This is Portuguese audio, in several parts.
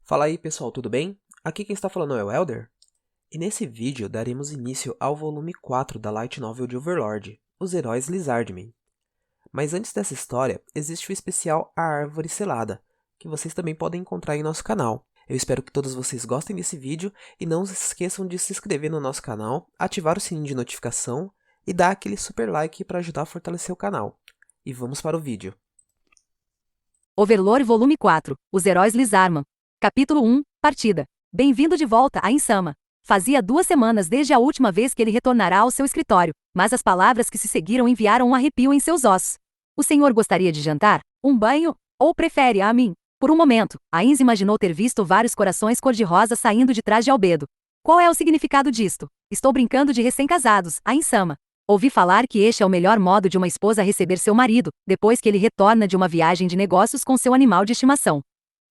Fala aí pessoal, tudo bem? Aqui quem está falando é o Elder. E nesse vídeo daremos início ao volume 4 da Light Novel de Overlord, Os Heróis Lizardmen. Mas antes dessa história, existe o especial A Árvore Selada, que vocês também podem encontrar em nosso canal. Eu espero que todos vocês gostem desse vídeo e não se esqueçam de se inscrever no nosso canal, ativar o sininho de notificação e dar aquele super like para ajudar a fortalecer o canal. E vamos para o vídeo. Overlord Volume 4, Os Heróis Lizardmen. Capítulo 1, Partida. Bem-vindo de volta a Insama. Fazia 2 semanas desde a última vez que ele retornará ao seu escritório, mas as palavras que se seguiram enviaram um arrepio em seus ossos. O senhor gostaria de jantar? Um banho? Ou prefere a mim? Por um momento, Ainz imaginou ter visto vários corações cor-de-rosa saindo de trás de Albedo. Qual é o significado disto? Estou brincando de recém-casados, a Insama. Ouvi falar que este é o melhor modo de uma esposa receber seu marido, depois que ele retorna de uma viagem de negócios com seu animal de estimação.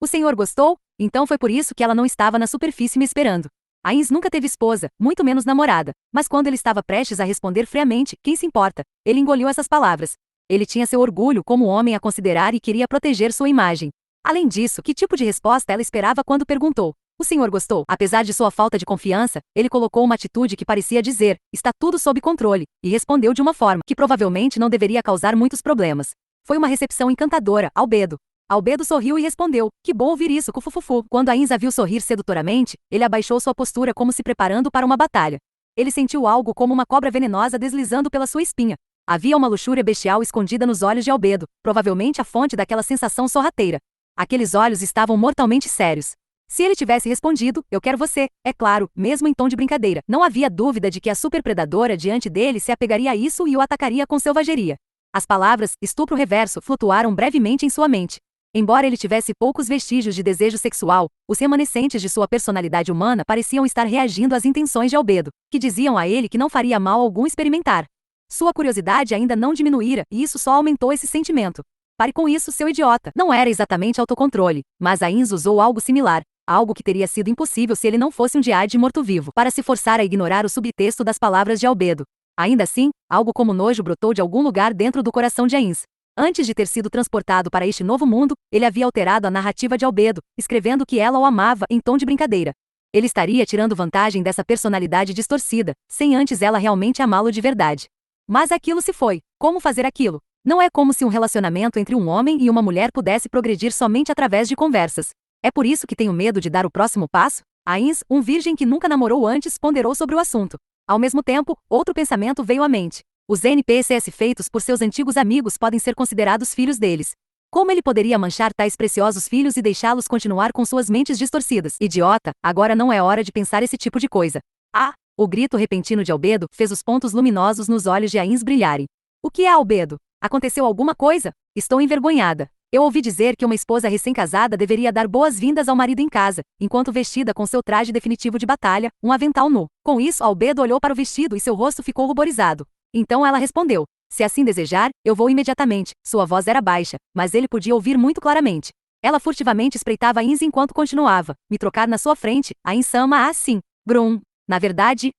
O senhor gostou? Então foi por isso que ela não estava na superfície me esperando. Ainz nunca teve esposa, muito menos namorada, mas quando ele estava prestes a responder friamente, quem se importa, ele engoliu essas palavras. Ele tinha seu orgulho como homem a considerar e queria proteger sua imagem. Além disso, que tipo de resposta ela esperava quando perguntou? O senhor gostou? Apesar de sua falta de confiança, ele colocou uma atitude que parecia dizer, está tudo sob controle, e respondeu de uma forma que provavelmente não deveria causar muitos problemas. Foi uma recepção encantadora, Albedo. Albedo sorriu e respondeu, que bom ouvir isso, cufufufu. Quando Ainz a viu sorrir sedutoramente, ele abaixou sua postura como se preparando para uma batalha. Ele sentiu algo como uma cobra venenosa deslizando pela sua espinha. Havia uma luxúria bestial escondida nos olhos de Albedo, provavelmente a fonte daquela sensação sorrateira. Aqueles olhos estavam mortalmente sérios. Se ele tivesse respondido, eu quero você, é claro, mesmo em tom de brincadeira, não havia dúvida de que a superpredadora diante dele se apegaria a isso e o atacaria com selvageria. As palavras, estupro reverso, flutuaram brevemente em sua mente. Embora ele tivesse poucos vestígios de desejo sexual, os remanescentes de sua personalidade humana pareciam estar reagindo às intenções de Albedo, que diziam a ele que não faria mal algum experimentar. Sua curiosidade ainda não diminuíra, e isso só aumentou esse sentimento. Pare com isso, seu idiota. Não era exatamente autocontrole, mas Ainz usou algo similar, algo que teria sido impossível se ele não fosse um Jedi morto-vivo, para se forçar a ignorar o subtexto das palavras de Albedo. Ainda assim, algo como nojo brotou de algum lugar dentro do coração de Ainz. Antes de ter sido transportado para este novo mundo, ele havia alterado a narrativa de Albedo, escrevendo que ela o amava em tom de brincadeira. Ele estaria tirando vantagem dessa personalidade distorcida, sem antes ela realmente amá-lo de verdade. Mas aquilo se foi. Como fazer aquilo? Não é como se um relacionamento entre um homem e uma mulher pudesse progredir somente através de conversas. É por isso que tenho medo de dar o próximo passo? Ainz, um virgem que nunca namorou antes, ponderou sobre o assunto. Ao mesmo tempo, outro pensamento veio à mente. Os NPCs feitos por seus antigos amigos podem ser considerados filhos deles. Como ele poderia manchar tais preciosos filhos e deixá-los continuar com suas mentes distorcidas? Idiota, agora não é hora de pensar esse tipo de coisa. Ah! O grito repentino de Albedo fez os pontos luminosos nos olhos de Ainz brilharem. O que é, Albedo? Aconteceu alguma coisa? Estou envergonhada. Eu ouvi dizer que uma esposa recém-casada deveria dar boas-vindas ao marido em casa, enquanto vestida com seu traje definitivo de batalha, um avental nu. Com isso, Albedo olhou para o vestido e seu rosto ficou ruborizado. Então ela respondeu, se assim desejar, eu vou imediatamente. Sua voz era baixa, mas ele podia ouvir muito claramente. Ela furtivamente espreitava Ainz enquanto continuava, me trocar na sua frente, a Insama sim. Brum. Na verdade,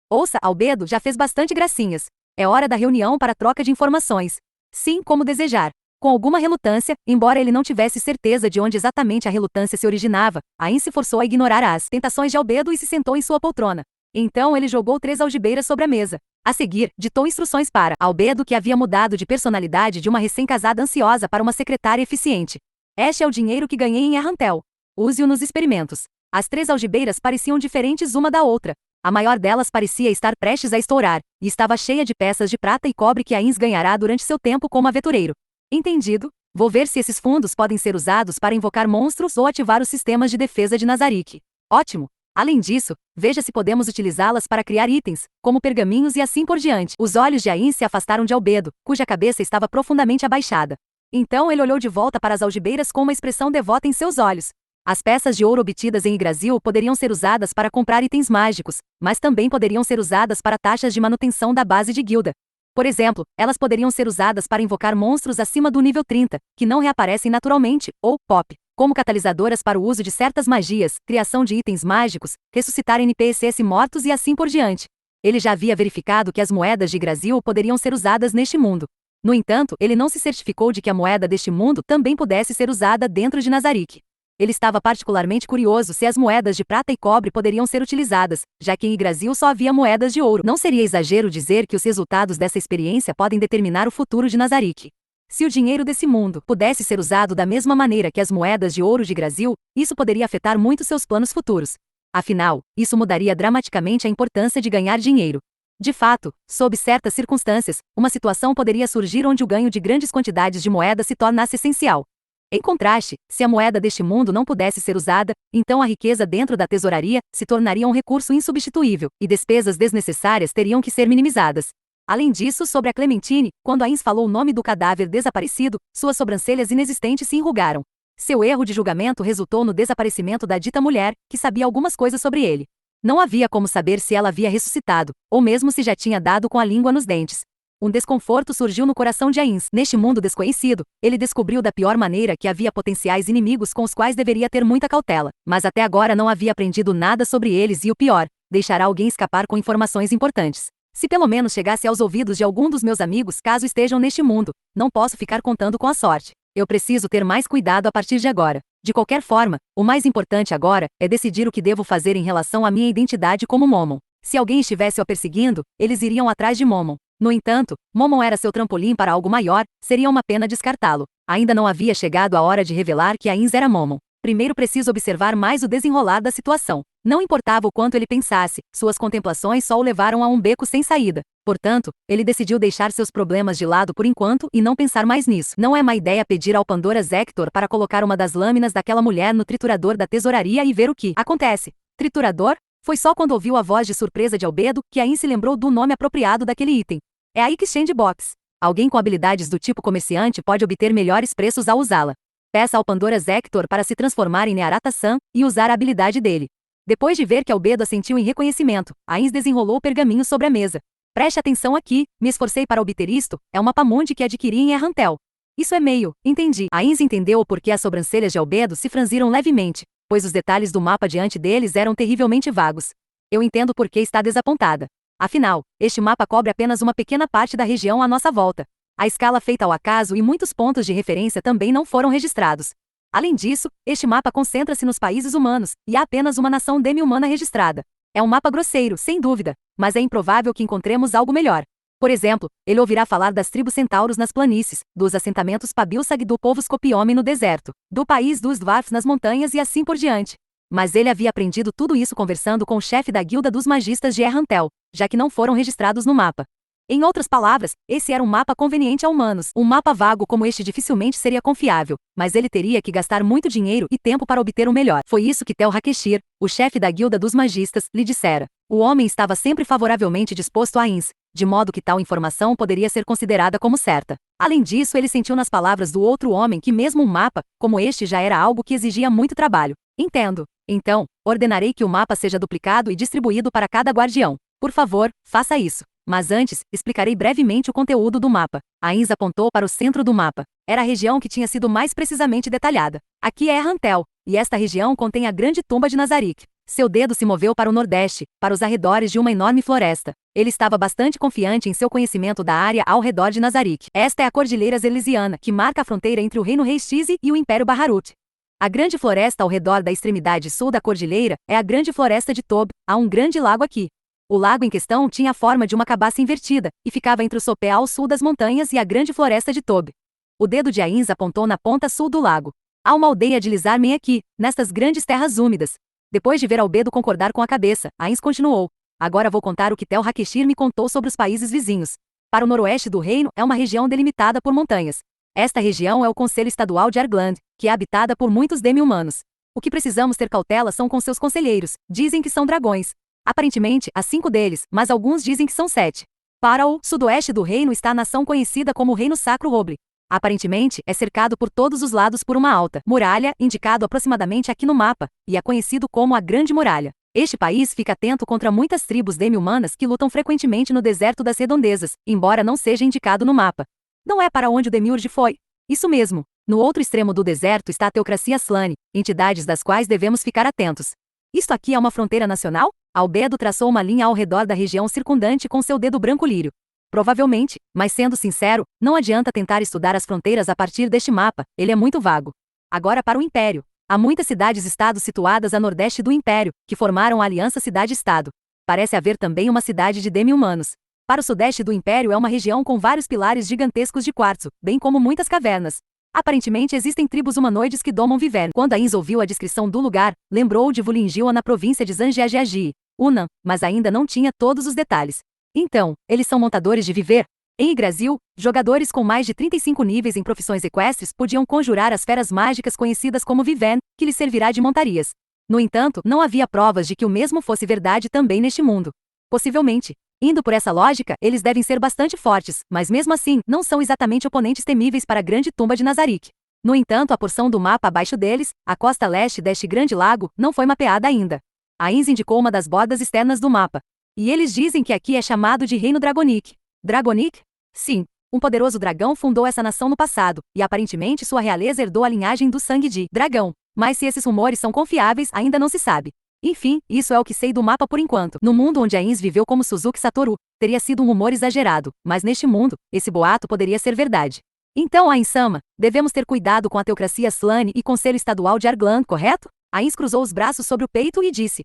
ouça, Albedo já fez bastante gracinhas. É hora da reunião para troca de informações. Sim, como desejar. Com alguma relutância, embora ele não tivesse certeza de onde exatamente a relutância se originava, Ainz se forçou a ignorar as tentações de Albedo e se sentou em sua poltrona. Então ele jogou 3 algibeiras sobre a mesa. A seguir, ditou instruções para Albedo, que havia mudado de personalidade de uma recém-casada ansiosa para uma secretária eficiente. Este é o dinheiro que ganhei em Arrantel. Use-o nos experimentos. As 3 algibeiras pareciam diferentes uma da outra. A maior delas parecia estar prestes a estourar, e estava cheia de peças de prata e cobre que Ainz ganhará durante seu tempo como aventureiro. Entendido. Vou ver se esses fundos podem ser usados para invocar monstros ou ativar os sistemas de defesa de Nazarick. Ótimo! Além disso, veja se podemos utilizá-las para criar itens, como pergaminhos e assim por diante. Os olhos de Ainz se afastaram de Albedo, cuja cabeça estava profundamente abaixada. Então ele olhou de volta para as algibeiras com uma expressão devota em seus olhos. As peças de ouro obtidas em Yggdrasil poderiam ser usadas para comprar itens mágicos, mas também poderiam ser usadas para taxas de manutenção da base de guilda. Por exemplo, elas poderiam ser usadas para invocar monstros acima do nível 30, que não reaparecem naturalmente, ou pop, como catalisadoras para o uso de certas magias, criação de itens mágicos, ressuscitar NPCs mortos e assim por diante. Ele já havia verificado que as moedas de Yggdrasil poderiam ser usadas neste mundo. No entanto, ele não se certificou de que a moeda deste mundo também pudesse ser usada dentro de Nazarick. Ele estava particularmente curioso se as moedas de prata e cobre poderiam ser utilizadas, já que em Yggdrasil só havia moedas de ouro. Não seria exagero dizer que os resultados dessa experiência podem determinar o futuro de Nazarick. Se o dinheiro desse mundo pudesse ser usado da mesma maneira que as moedas de ouro de Yggdrasil, isso poderia afetar muito seus planos futuros. Afinal, isso mudaria dramaticamente a importância de ganhar dinheiro. De fato, sob certas circunstâncias, uma situação poderia surgir onde o ganho de grandes quantidades de moeda se tornasse essencial. Em contraste, se a moeda deste mundo não pudesse ser usada, então a riqueza dentro da tesouraria se tornaria um recurso insubstituível, e despesas desnecessárias teriam que ser minimizadas. Além disso, sobre a Clementine, quando Ains falou o nome do cadáver desaparecido, suas sobrancelhas inexistentes se enrugaram. Seu erro de julgamento resultou no desaparecimento da dita mulher, que sabia algumas coisas sobre ele. Não havia como saber se ela havia ressuscitado, ou mesmo se já tinha dado com a língua nos dentes. Um desconforto surgiu no coração de Ains. Neste mundo desconhecido, ele descobriu da pior maneira que havia potenciais inimigos com os quais deveria ter muita cautela, mas até agora não havia aprendido nada sobre eles e o pior, deixará alguém escapar com informações importantes. Se pelo menos chegasse aos ouvidos de algum dos meus amigos caso estejam neste mundo, não posso ficar contando com a sorte. Eu preciso ter mais cuidado a partir de agora. De qualquer forma, o mais importante agora é decidir o que devo fazer em relação à minha identidade como Momon. Se alguém estivesse o perseguindo, eles iriam atrás de Momon. No entanto, Momon era seu trampolim para algo maior, seria uma pena descartá-lo. Ainda não havia chegado a hora de revelar que Ains era Momon. Primeiro preciso observar mais o desenrolar da situação. Não importava o quanto ele pensasse, suas contemplações só o levaram a um beco sem saída. Portanto, ele decidiu deixar seus problemas de lado por enquanto e não pensar mais nisso. Não é má ideia pedir ao Pandora's Hector para colocar uma das lâminas daquela mulher no triturador da tesouraria e ver o que acontece. Triturador? Foi só quando ouviu a voz de surpresa de Albedo que Ains se lembrou do nome apropriado daquele item. É a Exchange Box. Alguém com habilidades do tipo comerciante pode obter melhores preços ao usá-la. Peça ao Pandora's Hector para se transformar em Nearata-san e usar a habilidade dele. Depois de ver que Albedo assentiu em reconhecimento, Ains desenrolou o pergaminho sobre a mesa. Preste atenção aqui, me esforcei para obter isto, é uma pamundi que adquiri em Errantel. Isso é meio, entendi. Ains entendeu o porquê as sobrancelhas de Albedo se franziram levemente, pois os detalhes do mapa diante deles eram terrivelmente vagos. Eu entendo por que está desapontada. Afinal, este mapa cobre apenas uma pequena parte da região à nossa volta. A escala feita ao acaso e muitos pontos de referência também não foram registrados. Além disso, este mapa concentra-se nos países humanos, e há apenas uma nação demi-humana registrada. É um mapa grosseiro, sem dúvida, mas é improvável que encontremos algo melhor. Por exemplo, ele ouvirá falar das tribos centauros nas planícies, dos assentamentos Pabilsag do povo Scopiomi no deserto, do país dos Dwarfs nas montanhas e assim por diante. Mas ele havia aprendido tudo isso conversando com o chefe da guilda dos magistas de Errantel, já que não foram registrados no mapa. Em outras palavras, esse era um mapa conveniente a humanos. Um mapa vago como este dificilmente seria confiável, mas ele teria que gastar muito dinheiro e tempo para obter o melhor. Foi isso que Tel Hakeshir, o chefe da guilda dos magistas, lhe dissera. O homem estava sempre favoravelmente disposto a Ains, de modo que tal informação poderia ser considerada como certa. Além disso, ele sentiu nas palavras do outro homem que mesmo um mapa, como este já era algo que exigia muito trabalho. Entendo. Então, ordenarei que o mapa seja duplicado e distribuído para cada guardião. Por favor, faça isso. Mas antes, explicarei brevemente o conteúdo do mapa. Ains apontou para o centro do mapa. Era a região que tinha sido mais precisamente detalhada. Aqui é Errantel, e esta região contém a grande tumba de Nazarick. Seu dedo se moveu para o nordeste, para os arredores de uma enorme floresta. Ele estava bastante confiante em seu conhecimento da área ao redor de Nazarick. Esta é a Cordilheira Zelisiana, que marca a fronteira entre o Reino Reistize e o Império Baharut. A grande floresta ao redor da extremidade sul da cordilheira é a Grande Floresta de Tob. Há um grande lago aqui. O lago em questão tinha a forma de uma cabaça invertida, e ficava entre o sopé ao sul das montanhas e a grande floresta de Tob. O dedo de Ains apontou na ponta sul do lago. Há uma aldeia de Lizarmen aqui, nestas grandes terras úmidas. Depois de ver Albedo concordar com a cabeça, Ains continuou. Agora vou contar o que Tel Hakeshir me contou sobre os países vizinhos. Para o noroeste do reino é uma região delimitada por montanhas. Esta região é o Conselho Estadual de Argland, que é habitada por muitos demi-humanos. O que precisamos ter cautela são com seus conselheiros, dizem que são dragões. Aparentemente, há 5 deles, mas alguns dizem que são 7. Para o sudoeste do reino está a nação conhecida como Reino Sacro Roble. Aparentemente, é cercado por todos os lados por uma alta muralha, indicado aproximadamente aqui no mapa, e é conhecido como a Grande Muralha. Este país fica atento contra muitas tribos demi-humanas que lutam frequentemente no deserto das redondezas, embora não seja indicado no mapa. Não é para onde o Demiurge foi. Isso mesmo. No outro extremo do deserto está a Teocracia Slane, entidades das quais devemos ficar atentos. Isto aqui é uma fronteira nacional? Albedo traçou uma linha ao redor da região circundante com seu dedo branco lírio. Provavelmente, mas sendo sincero, não adianta tentar estudar as fronteiras a partir deste mapa, ele é muito vago. Agora para o Império. Há muitas cidades-estado situadas a nordeste do Império, que formaram a Aliança Cidade-Estado. Parece haver também uma cidade de demi-humanos. Para o sudeste do Império é uma região com vários pilares gigantescos de quartzo, bem como muitas cavernas. Aparentemente existem tribos humanoides que domam Vivern. Quando Ainz ouviu a descrição do lugar, lembrou de Vulingila na província de Zangiajiagi, Hunan, mas ainda não tinha todos os detalhes. Então, eles são montadores de viver? Em Yggdrasil, jogadores com mais de 35 níveis em profissões equestres podiam conjurar as feras mágicas conhecidas como Vivern, que lhes servirá de montarias. No entanto, não havia provas de que o mesmo fosse verdade também neste mundo. Possivelmente. Indo por essa lógica, eles devem ser bastante fortes, mas mesmo assim, não são exatamente oponentes temíveis para a grande tumba de Nazarick. No entanto, a porção do mapa abaixo deles, a costa leste deste grande lago, não foi mapeada ainda. Ainz indicou uma das bordas externas do mapa. E eles dizem que aqui é chamado de Reino Dragonic. Dragonic? Sim. Um poderoso dragão fundou essa nação no passado, e aparentemente sua realeza herdou a linhagem do sangue de dragão. Mas se esses rumores são confiáveis, ainda não se sabe. Enfim, isso é o que sei do mapa por enquanto. No mundo onde Ainz viveu como Suzuki Satoru, teria sido um rumor exagerado, mas neste mundo, esse boato poderia ser verdade. Então, Ainz-sama, devemos ter cuidado com a teocracia Slane e Conselho Estadual de Argland, correto? Ainz cruzou os braços sobre o peito e disse,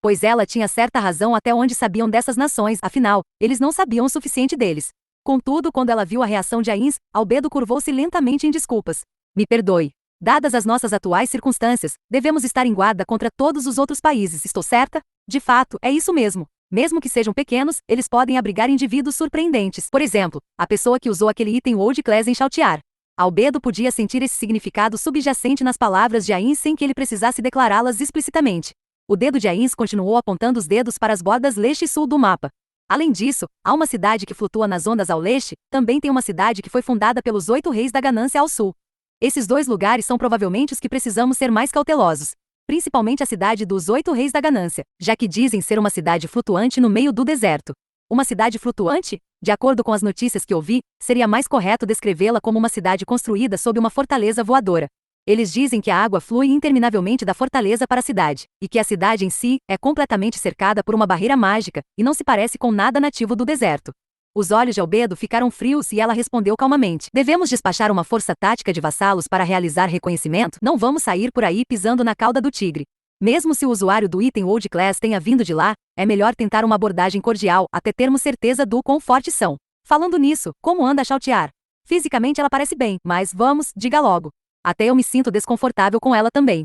pois ela tinha certa razão até onde sabiam dessas nações, afinal, eles não sabiam o suficiente deles. Contudo, quando ela viu a reação de Ainz, Albedo curvou-se lentamente em desculpas. Me perdoe. Dadas as nossas atuais circunstâncias, devemos estar em guarda contra todos os outros países, estou certa? De fato, é isso mesmo. Mesmo que sejam pequenos, eles podem abrigar indivíduos surpreendentes. Por exemplo, a pessoa que usou aquele item Old Class em Chautiar. Albedo podia sentir esse significado subjacente nas palavras de Ainz sem que ele precisasse declará-las explicitamente. O dedo de Ainz continuou apontando os dedos para as bordas leste e sul do mapa. Além disso, há uma cidade que flutua nas ondas ao leste, também tem uma cidade que foi fundada pelos 8 reis da ganância ao sul. Esses dois lugares são provavelmente os que precisamos ser mais cautelosos. Principalmente a cidade dos 8 reis da ganância, já que dizem ser uma cidade flutuante no meio do deserto. Uma cidade flutuante? De acordo com as notícias que ouvi, seria mais correto descrevê-la como uma cidade construída sob uma fortaleza voadora. Eles dizem que a água flui interminavelmente da fortaleza para a cidade, e que a cidade em si é completamente cercada por uma barreira mágica, e não se parece com nada nativo do deserto. Os olhos de Albedo ficaram frios e ela respondeu calmamente. Devemos despachar uma força tática de vassalos para realizar reconhecimento? Não vamos sair por aí pisando na cauda do tigre. Mesmo se o usuário do item Old Class tenha vindo de lá, é melhor tentar uma abordagem cordial até termos certeza do quão fortes são. Falando nisso, como anda a Chautiar? Fisicamente ela parece bem, mas vamos, diga logo. Até eu me sinto desconfortável com ela também.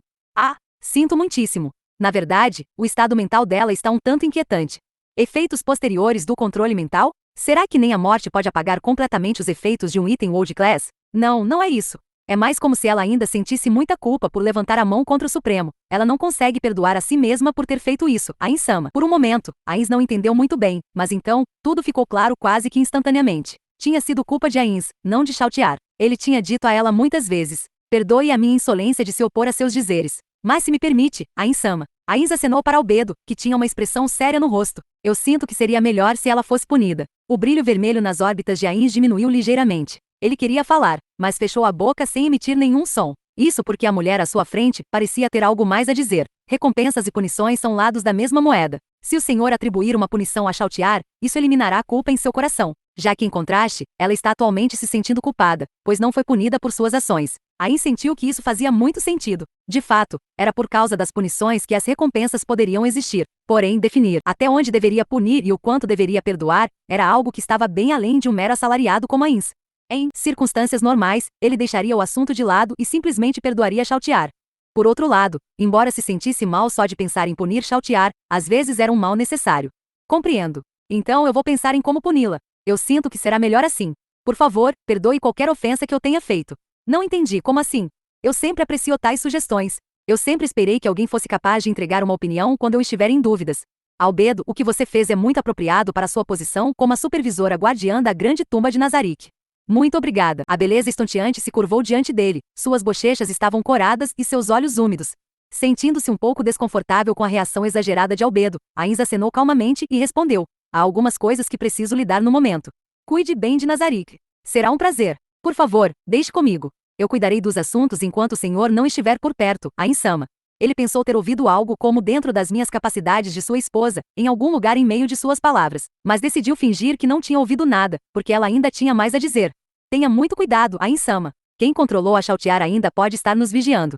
Sinto muitíssimo. Na verdade, o estado mental dela está um tanto inquietante. Efeitos posteriores do controle mental? Será que nem a morte pode apagar completamente os efeitos de um item Old Class? Não, não é isso. É mais como se ela ainda sentisse muita culpa por levantar a mão contra o Supremo. Ela não consegue perdoar a si mesma por ter feito isso, Ainz-sama. Por um momento, Ainz não entendeu muito bem, mas então, tudo ficou claro quase que instantaneamente. Tinha sido culpa de Ainz, não de Chautiar. Ele tinha dito a ela muitas vezes, perdoe a minha insolência de se opor a seus dizeres. Mas se me permite, Ainz-sama. Ainz acenou para Albedo, que tinha uma expressão séria no rosto. Eu sinto que seria melhor se ela fosse punida. O brilho vermelho nas órbitas de Ainz diminuiu ligeiramente. Ele queria falar, mas fechou a boca sem emitir nenhum som. Isso porque a mulher à sua frente parecia ter algo mais a dizer. Recompensas e punições são lados da mesma moeda. Se o Senhor atribuir uma punição a Chautiar, isso eliminará a culpa em seu coração. Já que, em contraste, ela está atualmente se sentindo culpada, pois não foi punida por suas ações. Ainz sentiu que isso fazia muito sentido. De fato, era por causa das punições que as recompensas poderiam existir. Porém, definir até onde deveria punir e o quanto deveria perdoar era algo que estava bem além de um mero assalariado como Ainz. Em circunstâncias normais, ele deixaria o assunto de lado e simplesmente perdoaria Chautiar. Por outro lado, embora se sentisse mal só de pensar em punir Chautiar, às vezes era um mal necessário. Compreendo. Então eu vou pensar em como puni-la. Eu sinto que será melhor assim. Por favor, perdoe qualquer ofensa que eu tenha feito. Não entendi, como assim? Eu sempre aprecio tais sugestões. Eu sempre esperei que alguém fosse capaz de entregar uma opinião quando eu estiver em dúvidas. Albedo, o que você fez é muito apropriado para sua posição como a supervisora guardiã da grande tumba de Nazarick. Muito obrigada. A beleza estonteante se curvou diante dele, suas bochechas estavam coradas e seus olhos úmidos. Sentindo-se um pouco desconfortável com a reação exagerada de Albedo, Ainz acenou calmamente e respondeu. Há algumas coisas que preciso lidar no momento. Cuide bem de Nazarick. Será um prazer. Por favor, deixe comigo. Eu cuidarei dos assuntos enquanto o senhor não estiver por perto, Ainz-sama. Ele pensou ter ouvido algo como dentro das minhas capacidades de sua esposa, em algum lugar em meio de suas palavras, mas decidiu fingir que não tinha ouvido nada, porque ela ainda tinha mais a dizer. Tenha muito cuidado, Ainz-sama. Quem controlou a Chautiar ainda pode estar nos vigiando.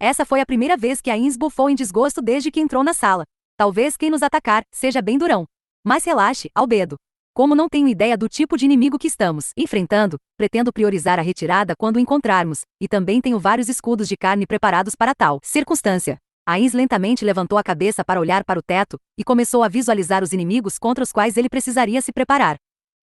Essa foi a primeira vez que Ainz bufou em desgosto desde que entrou na sala. Talvez quem nos atacar seja bem durão. Mas relaxe, Albedo. Como não tenho ideia do tipo de inimigo que estamos enfrentando, pretendo priorizar a retirada quando o encontrarmos, e também tenho vários escudos de carne preparados para tal circunstância. Ainz lentamente levantou a cabeça para olhar para o teto, e começou a visualizar os inimigos contra os quais ele precisaria se preparar.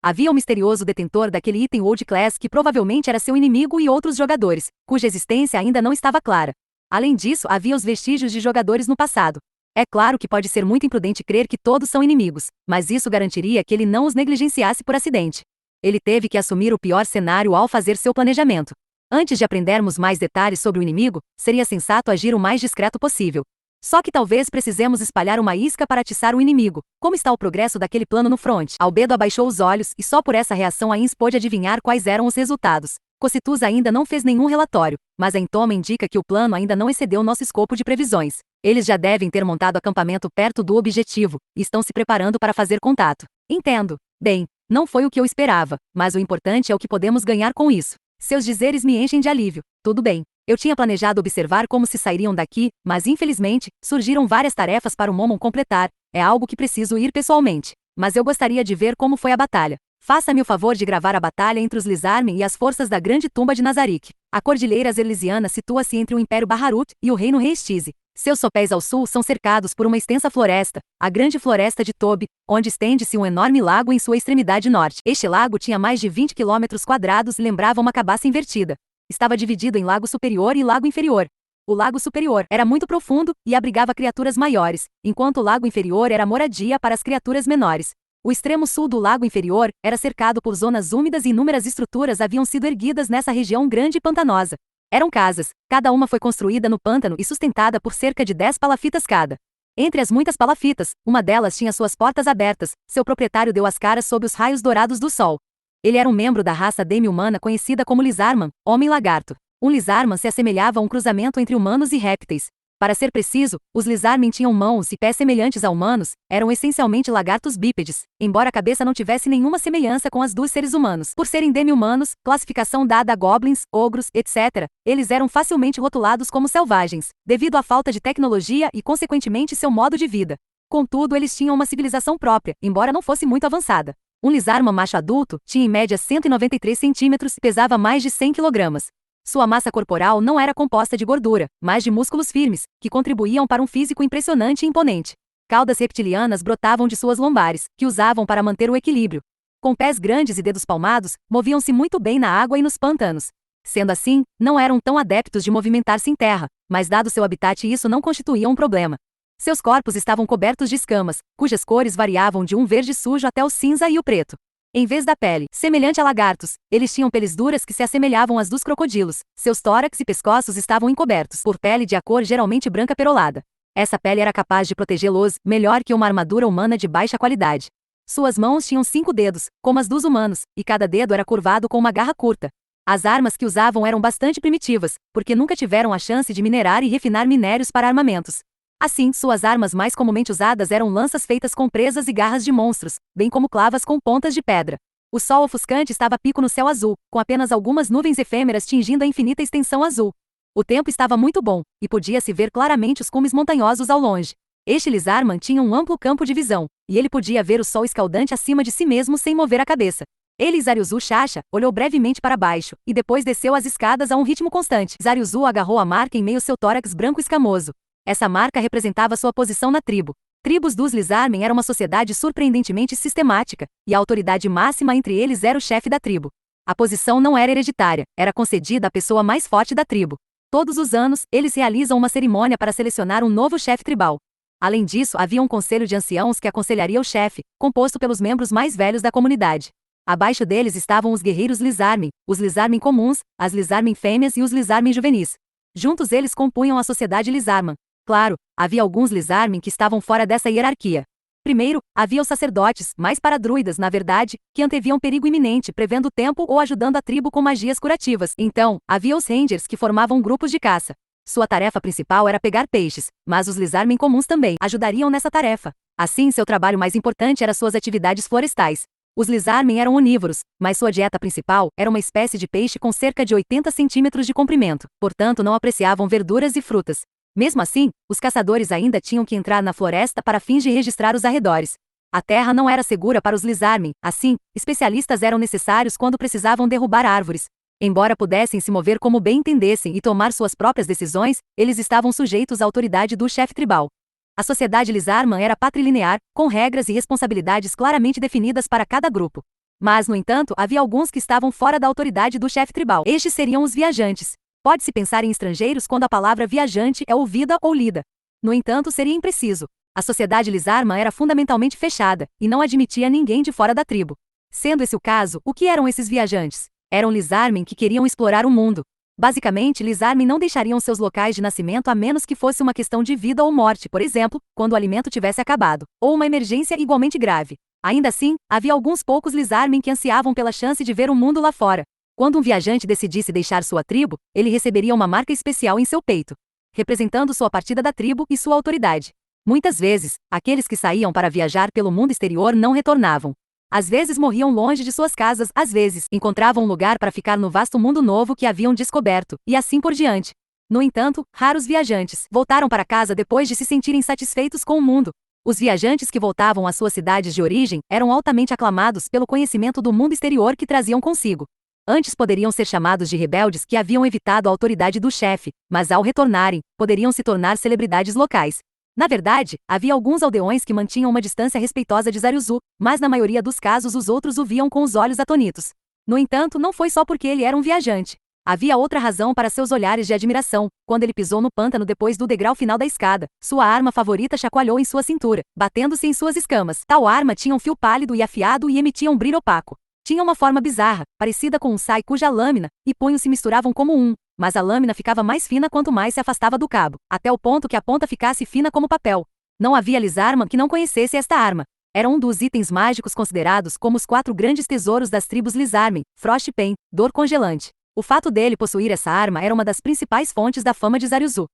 Havia um misterioso detentor daquele item World Class que provavelmente era seu inimigo e outros jogadores, cuja existência ainda não estava clara. Além disso, havia os vestígios de jogadores no passado. É claro que pode ser muito imprudente crer que todos são inimigos, mas isso garantiria que ele não os negligenciasse por acidente. Ele teve que assumir o pior cenário ao fazer seu planejamento. Antes de aprendermos mais detalhes sobre o inimigo, seria sensato agir o mais discreto possível. Só que talvez precisemos espalhar uma isca para atiçar o inimigo. Como está o progresso daquele plano no front? Albedo abaixou os olhos e só por essa reação Ainz pôde adivinhar quais eram os resultados. Cocitus ainda não fez nenhum relatório, mas a Intoma indica que o plano ainda não excedeu nosso escopo de previsões. Eles já devem ter montado acampamento perto do objetivo, e estão se preparando para fazer contato. Entendo. Bem, não foi o que eu esperava, mas o importante é o que podemos ganhar com isso. Seus dizeres me enchem de alívio. Tudo bem. Eu tinha planejado observar como se sairiam daqui, mas infelizmente, surgiram várias tarefas para o Momon completar. É algo que preciso ir pessoalmente. Mas eu gostaria de ver como foi a batalha. Faça-me o favor de gravar a batalha entre os Lizarmen e as forças da Grande Tumba de Nazarick. A Cordilheira Zerlisiana situa-se entre o Império Baharut e o Reino Reistize. Seus sopés ao sul são cercados por uma extensa floresta, a Grande Floresta de Tobi, onde estende-se um enorme lago em sua extremidade norte. Este lago tinha mais de 20 quilômetros quadrados e lembrava uma cabaça invertida. Estava dividido em Lago Superior e Lago Inferior. O Lago Superior era muito profundo e abrigava criaturas maiores, enquanto o Lago Inferior era moradia para as criaturas menores. O extremo sul do Lago Inferior era cercado por zonas úmidas e inúmeras estruturas haviam sido erguidas nessa região grande e pantanosa. Eram casas, cada uma foi construída no pântano e sustentada por cerca de 10 palafitas cada. Entre as muitas palafitas, uma delas tinha suas portas abertas, seu proprietário deu as caras sob os raios dourados do sol. Ele era um membro da raça demi-humana conhecida como Lizarman, homem-lagarto. Um Lizarman se assemelhava a um cruzamento entre humanos e répteis. Para ser preciso, os Lizarmen tinham mãos e pés semelhantes a humanos, eram essencialmente lagartos bípedes, embora a cabeça não tivesse nenhuma semelhança com as dos seres humanos. Por serem demi-humanos, classificação dada a goblins, ogros, etc., eles eram facilmente rotulados como selvagens, devido à falta de tecnologia e, consequentemente, seu modo de vida. Contudo, eles tinham uma civilização própria, embora não fosse muito avançada. Um Lizarman macho adulto tinha em média 193 centímetros e pesava mais de 100 quilogramas. Sua massa corporal não era composta de gordura, mas de músculos firmes, que contribuíam para um físico impressionante e imponente. Caudas reptilianas brotavam de suas lombares, que usavam para manter o equilíbrio. Com pés grandes e dedos palmados, moviam-se muito bem na água e nos pântanos. Sendo assim, não eram tão adeptos de movimentar-se em terra, mas dado seu habitat isso não constituía um problema. Seus corpos estavam cobertos de escamas, cujas cores variavam de um verde sujo até o cinza e o preto. Em vez da pele, semelhante a lagartos, eles tinham peles duras que se assemelhavam às dos crocodilos. Seus tórax e pescoços estavam encobertos por pele de a cor geralmente branca perolada. Essa pele era capaz de protegê-los melhor que uma armadura humana de baixa qualidade. Suas mãos tinham 5 dedos, como as dos humanos, e cada dedo era curvado com uma garra curta. As armas que usavam eram bastante primitivas, porque nunca tiveram a chance de minerar e refinar minérios para armamentos. Assim, suas armas mais comumente usadas eram lanças feitas com presas e garras de monstros, bem como clavas com pontas de pedra. O sol ofuscante estava a pico no céu azul, com apenas algumas nuvens efêmeras tingindo a infinita extensão azul. O tempo estava muito bom, e podia-se ver claramente os cumes montanhosos ao longe. Este Lizarman tinha um amplo campo de visão, e ele podia ver o sol escaldante acima de si mesmo sem mover a cabeça. Ele, Zariuzu Chacha, olhou brevemente para baixo, e depois desceu as escadas a um ritmo constante. Zariuzu agarrou a marca em meio ao seu tórax branco escamoso. Essa marca representava sua posição na tribo. Tribos dos Lizarmen era uma sociedade surpreendentemente sistemática, e a autoridade máxima entre eles era o chefe da tribo. A posição não era hereditária, era concedida à pessoa mais forte da tribo. Todos os anos, eles realizam uma cerimônia para selecionar um novo chefe tribal. Além disso, havia um conselho de anciãos que aconselharia o chefe, composto pelos membros mais velhos da comunidade. Abaixo deles estavam os guerreiros Lizarmen, os Lizarmen comuns, as Lizarmen fêmeas e os Lizarmen juvenis. Juntos eles compunham a sociedade Lizarman. Claro, havia alguns Lizarmen que estavam fora dessa hierarquia. Primeiro, havia os sacerdotes, mais para druidas na verdade, que anteviam perigo iminente prevendo o tempo ou ajudando a tribo com magias curativas. Então, havia os rangers que formavam grupos de caça. Sua tarefa principal era pegar peixes, mas os Lizarmen comuns também ajudariam nessa tarefa. Assim, seu trabalho mais importante era suas atividades florestais. Os lizarmen eram onívoros, mas sua dieta principal era uma espécie de peixe com cerca de 80 centímetros de comprimento, portanto não apreciavam verduras e frutas. Mesmo assim, os caçadores ainda tinham que entrar na floresta para fins de registrar os arredores. A terra não era segura para os lizarmen, assim, especialistas eram necessários quando precisavam derrubar árvores. Embora pudessem se mover como bem entendessem e tomar suas próprias decisões, eles estavam sujeitos à autoridade do chefe tribal. A sociedade lizarman era patrilinear, com regras e responsabilidades claramente definidas para cada grupo. Mas, no entanto, havia alguns que estavam fora da autoridade do chefe tribal. Estes seriam os viajantes. Pode-se pensar em estrangeiros quando a palavra viajante é ouvida ou lida. No entanto, seria impreciso. A sociedade lizarman era fundamentalmente fechada, e não admitia ninguém de fora da tribo. Sendo esse o caso, o que eram esses viajantes? Eram lizarmen que queriam explorar o mundo. Basicamente, lizarmen não deixariam seus locais de nascimento a menos que fosse uma questão de vida ou morte, por exemplo, quando o alimento tivesse acabado, ou uma emergência igualmente grave. Ainda assim, havia alguns poucos lizarmen que ansiavam pela chance de ver o mundo lá fora. Quando um viajante decidisse deixar sua tribo, ele receberia uma marca especial em seu peito, representando sua partida da tribo e sua autoridade. Muitas vezes, aqueles que saíam para viajar pelo mundo exterior não retornavam. Às vezes morriam longe de suas casas, às vezes encontravam um lugar para ficar no vasto mundo novo que haviam descoberto, e assim por diante. No entanto, raros viajantes voltaram para casa depois de se sentirem satisfeitos com o mundo. Os viajantes que voltavam às suas cidades de origem eram altamente aclamados pelo conhecimento do mundo exterior que traziam consigo. Antes poderiam ser chamados de rebeldes que haviam evitado a autoridade do chefe, mas ao retornarem, poderiam se tornar celebridades locais. Na verdade, havia alguns aldeões que mantinham uma distância respeitosa de Zariuzu, mas na maioria dos casos os outros o viam com os olhos atonitos. No entanto, não foi só porque ele era um viajante. Havia outra razão para seus olhares de admiração. Quando ele pisou no pântano depois do degrau final da escada, sua arma favorita chacoalhou em sua cintura, batendo-se em suas escamas. Tal arma tinha um fio pálido e afiado e emitia um brilho opaco. Tinha uma forma bizarra, parecida com um sai cuja lâmina e punho se misturavam como um, mas a lâmina ficava mais fina quanto mais se afastava do cabo, até o ponto que a ponta ficasse fina como papel. Não havia lizarman que não conhecesse esta arma. Era um dos itens mágicos considerados como os 4 grandes tesouros das tribos lizarmen, Frostpain, dor congelante. O fato dele possuir essa arma era uma das principais fontes da fama de Zariuzu.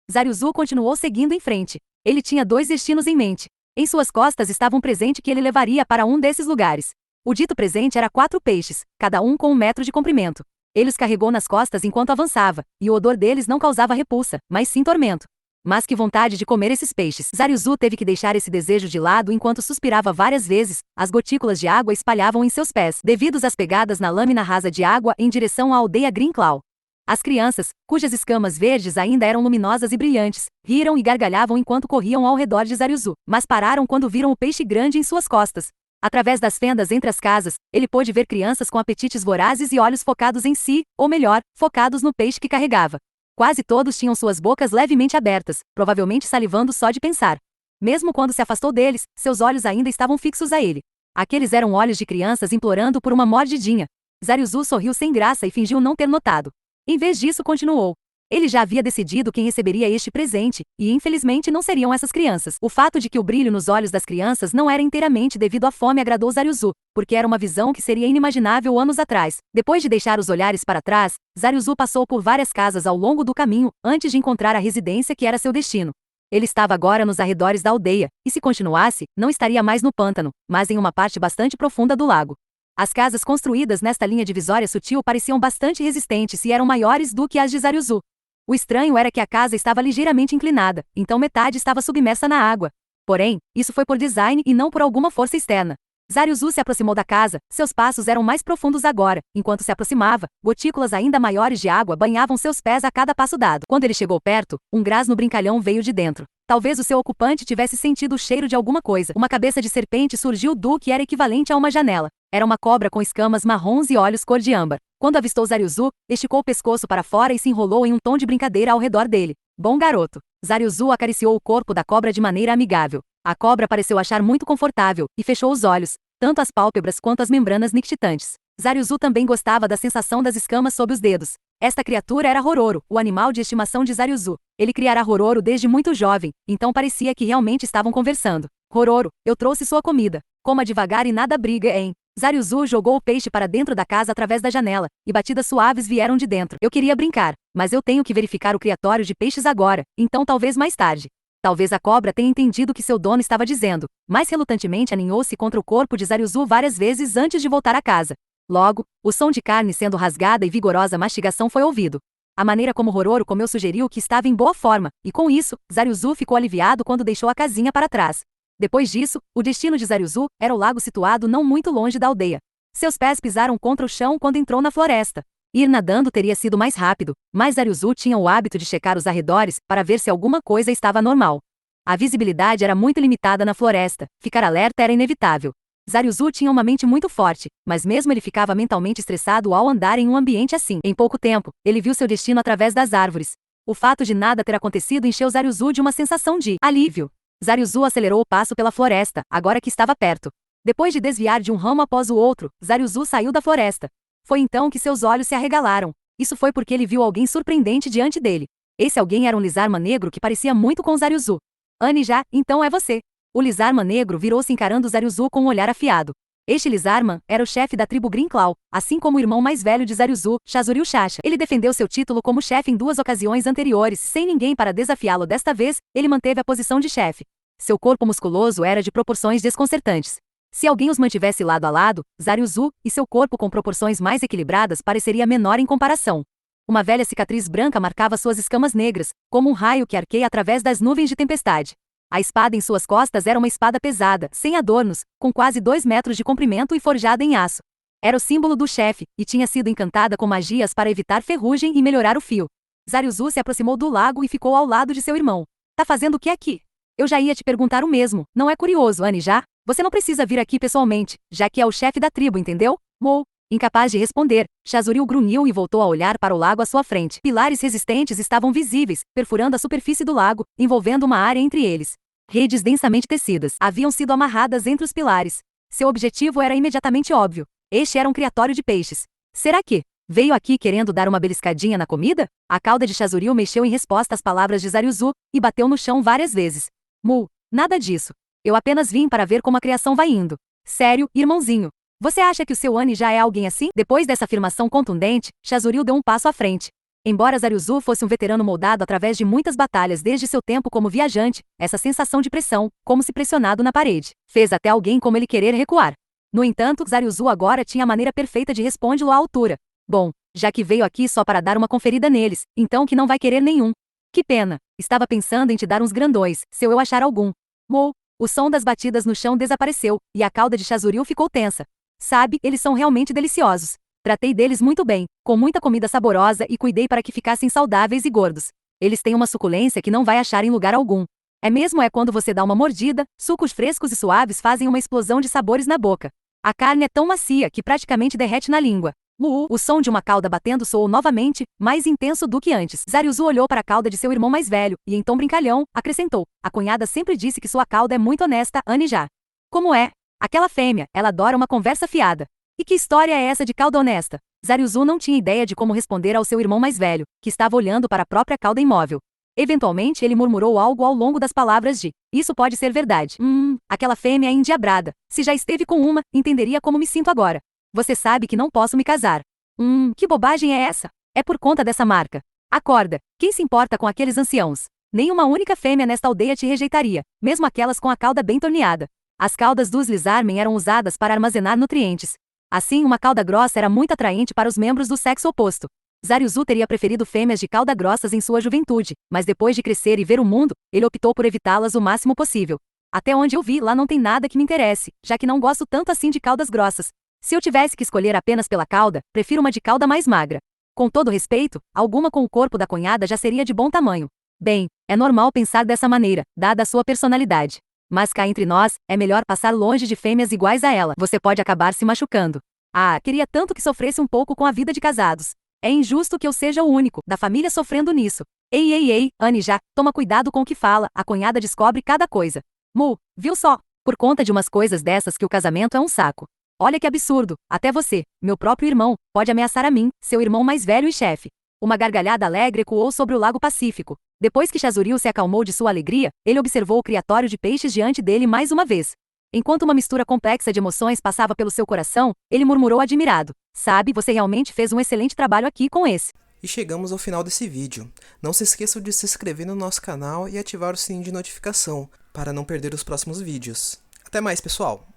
Zariuzu continuou seguindo em frente. Ele tinha 2 destinos em mente. Em suas costas estava um presente que ele levaria para um desses lugares. O dito presente era 4 peixes, cada um com 1 metro de comprimento. Ele os carregou nas costas enquanto avançava, e o odor deles não causava repulsa, mas sim tormento. Mas que vontade de comer esses peixes! Zariuzu teve que deixar esse desejo de lado enquanto suspirava várias vezes, as gotículas de água espalhavam em seus pés, devidos às pegadas na lâmina rasa de água em direção à aldeia Green Claw. As crianças, cujas escamas verdes ainda eram luminosas e brilhantes, riram e gargalhavam enquanto corriam ao redor de Zariuzu, mas pararam quando viram o peixe grande em suas costas. Através das fendas entre as casas, ele pôde ver crianças com apetites vorazes e olhos focados em si, ou melhor, focados no peixe que carregava. Quase todos tinham suas bocas levemente abertas, provavelmente salivando só de pensar. Mesmo quando se afastou deles, seus olhos ainda estavam fixos a ele. Aqueles eram olhos de crianças implorando por uma mordidinha. Zariuzu sorriu sem graça e fingiu não ter notado. Em vez disso, continuou. Ele já havia decidido quem receberia este presente, e infelizmente não seriam essas crianças. O fato de que o brilho nos olhos das crianças não era inteiramente devido à fome agradou Zariuzu, porque era uma visão que seria inimaginável anos atrás. Depois de deixar os olhares para trás, Zariuzu passou por várias casas ao longo do caminho, antes de encontrar a residência que era seu destino. Ele estava agora nos arredores da aldeia, e se continuasse, não estaria mais no pântano, mas em uma parte bastante profunda do lago. As casas construídas nesta linha divisória sutil pareciam bastante resistentes e eram maiores do que as de Zariuzu. O estranho era que a casa estava ligeiramente inclinada, então metade estava submersa na água. Porém, isso foi por design e não por alguma força externa. Zariuzu se aproximou da casa, seus passos eram mais profundos agora. Enquanto se aproximava, gotículas ainda maiores de água banhavam seus pés a cada passo dado. Quando ele chegou perto, um grasno brincalhão veio de dentro. Talvez o seu ocupante tivesse sentido o cheiro de alguma coisa. Uma cabeça de serpente surgiu do que era equivalente a uma janela. Era uma cobra com escamas marrons e olhos cor de âmbar. Quando avistou Zariuzu, esticou o pescoço para fora e se enrolou em um tom de brincadeira ao redor dele. Bom garoto. Zariuzu acariciou o corpo da cobra de maneira amigável. A cobra pareceu achar muito confortável, e fechou os olhos, tanto as pálpebras quanto as membranas nictitantes. Zariuzu também gostava da sensação das escamas sob os dedos. Esta criatura era Rororo, o animal de estimação de Zariuzu. Ele criara Rororo desde muito jovem, então parecia que realmente estavam conversando. Rororo, eu trouxe sua comida. Coma devagar e nada briga, hein? Zariuzu jogou o peixe para dentro da casa através da janela, e batidas suaves vieram de dentro. Eu queria brincar, mas eu tenho que verificar o criatório de peixes agora, então talvez mais tarde. Talvez a cobra tenha entendido o que seu dono estava dizendo, mas relutantemente aninhou-se contra o corpo de Zaryuzu várias vezes antes de voltar a casa. Logo, o som de carne sendo rasgada e vigorosa mastigação foi ouvido. A maneira como Hororo comeu sugeriu que estava em boa forma, e com isso, Zaryuzu ficou aliviado quando deixou a casinha para trás. Depois disso, o destino de Zaryuzu era o lago situado não muito longe da aldeia. Seus pés pisaram contra o chão quando entrou na floresta. Ir nadando teria sido mais rápido, mas Zaryuzu tinha o hábito de checar os arredores para ver se alguma coisa estava normal. A visibilidade era muito limitada na floresta, ficar alerta era inevitável. Zaryuzu tinha uma mente muito forte, mas mesmo ele ficava mentalmente estressado ao andar em um ambiente assim. Em pouco tempo, ele viu seu destino através das árvores. O fato de nada ter acontecido encheu Zaryuzu de uma sensação de alívio. Zaryuzu acelerou o passo pela floresta, agora que estava perto. Depois de desviar de um ramo após o outro, Zaryuzu saiu da floresta. Foi então que seus olhos se arregalaram. Isso foi porque ele viu alguém surpreendente diante dele. Esse alguém era um Lizarman negro que parecia muito com Zaryuzu. Anija, então é você. O Lizarman negro virou-se encarando Zaryuzu com um olhar afiado. Este Lizarman era o chefe da tribo Green Claw, assim como o irmão mais velho de Zaryuzu, Chazuril Shasha. Ele defendeu seu título como chefe em 2 ocasiões anteriores, sem ninguém para desafiá-lo. Desta vez, ele manteve a posição de chefe. Seu corpo musculoso era de proporções desconcertantes. Se alguém os mantivesse lado a lado, Zaryuzu e seu corpo com proporções mais equilibradas pareceria menor em comparação. Uma velha cicatriz branca marcava suas escamas negras, como um raio que arqueia através das nuvens de tempestade. A espada em suas costas era uma espada pesada, sem adornos, com quase 2 metros de comprimento e forjada em aço. Era o símbolo do chefe, e tinha sido encantada com magias para evitar ferrugem e melhorar o fio. Zaryuzu se aproximou do lago e ficou ao lado de seu irmão. Tá fazendo o que aqui? Eu já ia te perguntar o mesmo, não é curioso, Anija? Você não precisa vir aqui pessoalmente, já que é o chefe da tribo, entendeu? Mou. Incapaz de responder, Chazuril grunhiu e voltou a olhar para o lago à sua frente. Pilares resistentes estavam visíveis, perfurando a superfície do lago, envolvendo uma área entre eles. Redes densamente tecidas haviam sido amarradas entre os pilares. Seu objetivo era imediatamente óbvio. Este era um criatório de peixes. Será que veio aqui querendo dar uma beliscadinha na comida? A cauda de Chazuril mexeu em resposta às palavras de Zaryuzu e bateu no chão várias vezes. Mu, nada disso. Eu apenas vim para ver como a criação vai indo. Sério, irmãozinho. Você acha que o seu Ani já é alguém assim? Depois dessa afirmação contundente, Chazuril deu um passo à frente. Embora Zaryuzu fosse um veterano moldado através de muitas batalhas desde seu tempo como viajante, essa sensação de pressão, como se pressionado na parede, fez até alguém como ele querer recuar. No entanto, Zaryuzu agora tinha a maneira perfeita de respondê-lo à altura. Bom, já que veio aqui só para dar uma conferida neles, então que não vai querer nenhum. Que pena, estava pensando em te dar uns grandões, se eu achar algum. Mou. O som das batidas no chão desapareceu, e a cauda de Chazuril ficou tensa. Sabe, eles são realmente deliciosos. Tratei deles muito bem, com muita comida saborosa e cuidei para que ficassem saudáveis e gordos. Eles têm uma suculência que não vai achar em lugar algum. É quando você dá uma mordida, sucos frescos e suaves fazem uma explosão de sabores na boca. A carne é tão macia que praticamente derrete na língua. O som de uma cauda batendo soou novamente, mais intenso do que antes. Zaryuzu olhou para a cauda de seu irmão mais velho, e em tom brincalhão, acrescentou. A cunhada sempre disse que sua cauda é muito honesta, Anija. Como é? Aquela fêmea, ela adora uma conversa fiada. E que história é essa de cauda honesta? Zaryuzu não tinha ideia de como responder ao seu irmão mais velho, que estava olhando para a própria cauda imóvel. Eventualmente ele murmurou algo ao longo das palavras de, isso pode ser verdade. Aquela fêmea é endiabrada. Se já esteve com uma, entenderia como me sinto agora. Você sabe que não posso me casar. Que bobagem é essa? É por conta dessa marca. Acorda, quem se importa com aqueles anciãos? Nenhuma única fêmea nesta aldeia te rejeitaria, mesmo aquelas com a cauda bem torneada. As caudas dos Lizarmen eram usadas para armazenar nutrientes. Assim, uma cauda grossa era muito atraente para os membros do sexo oposto. Zaryuzu teria preferido fêmeas de cauda grossas em sua juventude, mas depois de crescer e ver o mundo, ele optou por evitá-las o máximo possível. Até onde eu vi, lá não tem nada que me interesse, já que não gosto tanto assim de caudas grossas. Se eu tivesse que escolher apenas pela cauda, prefiro uma de cauda mais magra. Com todo respeito, alguma com o corpo da cunhada já seria de bom tamanho. Bem, é normal pensar dessa maneira, dada a sua personalidade. Mas cá entre nós, é melhor passar longe de fêmeas iguais a ela. Você pode acabar se machucando. Queria tanto que sofresse um pouco com a vida de casados. É injusto que eu seja o único da família sofrendo nisso. Ei, Anija, toma cuidado com o que fala, a cunhada descobre cada coisa. Viu só? Por conta de umas coisas dessas que o casamento é um saco. Olha que absurdo, até você, meu próprio irmão, pode ameaçar a mim, seu irmão mais velho e chefe. Uma gargalhada alegre ecoou sobre o lago Pacífico. Depois que Chazuril se acalmou de sua alegria, ele observou o criatório de peixes diante dele mais uma vez. Enquanto uma mistura complexa de emoções passava pelo seu coração, ele murmurou admirado. Sabe, você realmente fez um excelente trabalho aqui com esse E chegamos ao final desse vídeo. Não se esqueçam de se inscrever no nosso canal e ativar o sininho de notificação, para não perder os próximos vídeos. Até mais, pessoal!